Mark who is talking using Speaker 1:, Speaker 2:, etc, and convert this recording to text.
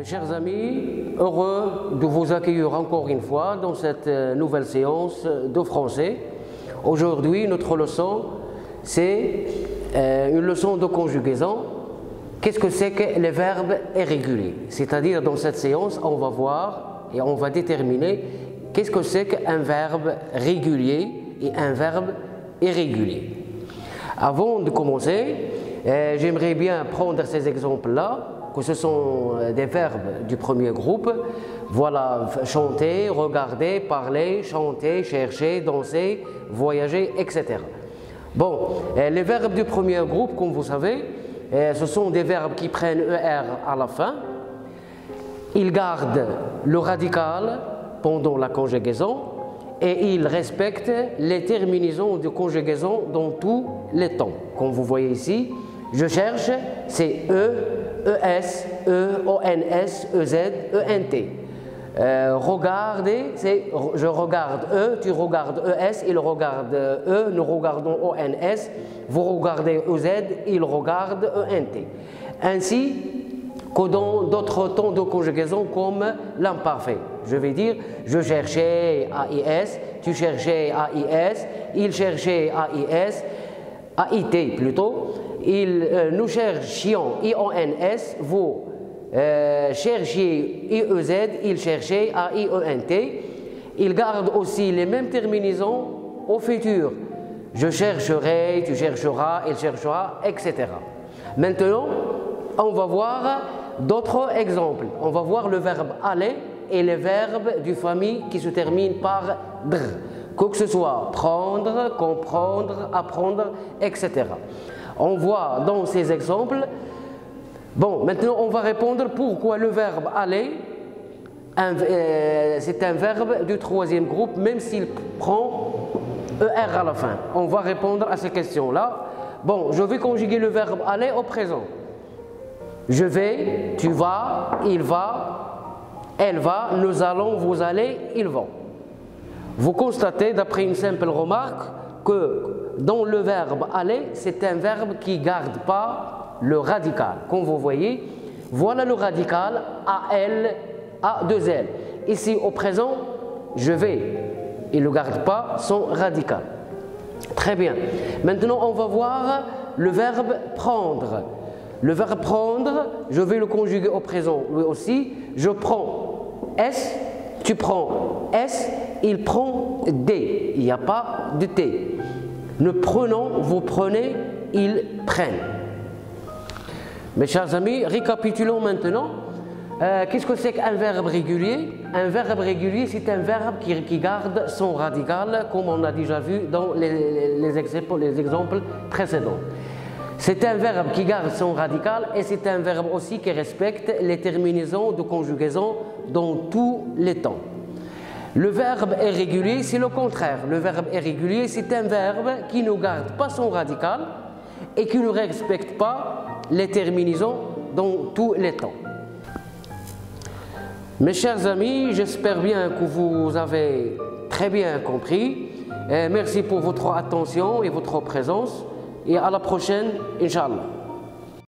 Speaker 1: Chers amis, heureux de vous accueillir encore une fois dans cette nouvelle séance de français. Aujourd'hui, notre leçon, c'est une leçon de conjugaison. Qu'est-ce que c'est que les verbes irréguliers? C'est-à-dire, dans cette séance, on va voir et on va déterminer qu'est-ce que c'est qu'un verbe régulier et un verbe irrégulier. Avant de commencer, j'aimerais bien prendre ces exemples-là, que ce sont des verbes du premier groupe. Voilà, chanter, regarder, parler, chanter, chercher, danser, voyager, etc. Bon, les verbes du premier groupe, comme vous savez, ce sont des verbes qui prennent ER à la fin. Ils gardent le radical pendant la conjugaison et ils respectent les terminaisons de conjugaison dans tous les temps. Comme vous voyez ici, je cherche, c'est E, ES, E, ONS, EZ, ENT. Regarder, c'est je regarde E, tu regardes ES, il regarde E, nous regardons ONS, vous regardez EZ, il regarde ENT. Ainsi que dans d'autres temps de conjugaison comme l'imparfait. Je vais dire, je cherchais AIS, tu cherchais AIS, il cherchait AIS, AIT plutôt, nous cherchions IONS, vous cherchiez IEZ, il cherchait AIENT. Il garde aussi les mêmes terminaisons au futur. Je chercherai, tu chercheras, il cherchera, etc. Maintenant, on va voir d'autres exemples. On va voir le verbe aller et les verbes du famille qui se terminent par dr. Que ce soit prendre, comprendre, apprendre, etc. On voit dans ces exemples. Bon, maintenant on va répondre pourquoi le verbe aller, c'est un verbe du troisième groupe, même s'il prend ER à la fin. On va répondre à ces questions-là. Bon, je vais conjuguer le verbe aller au présent. Je vais, tu vas, il va, elle va, nous allons, vous allez, ils vont. Vous constatez, d'après une simple remarque, que dans le verbe aller, c'est un verbe qui ne garde pas le radical. Comme vous voyez, voilà le radical AL, A2L. Ici, au présent, je vais. Il ne garde pas son radical. Très bien. Maintenant, on va voir le verbe prendre. Le verbe prendre, je vais le conjuguer au présent lui aussi. Je prends S, tu prends S, il prend D. Il n'y a pas de T. Nous prenons, vous prenez, ils prennent. Mes chers amis, récapitulons maintenant. Qu'est-ce que c'est qu'un verbe régulier? Un verbe régulier, c'est un verbe qui garde son radical, comme on a déjà vu dans les exemples précédents. C'est un verbe qui garde son radical et c'est un verbe aussi qui respecte les terminaisons de conjugaison dans tous les temps. Le verbe irrégulier, c'est le contraire. Le verbe irrégulier, c'est un verbe qui ne garde pas son radical et qui ne respecte pas les terminaisons dans tous les temps. Mes chers amis, j'espère bien que vous avez très bien compris. Merci pour votre attention et votre présence. Et à la prochaine, Inch'Allah.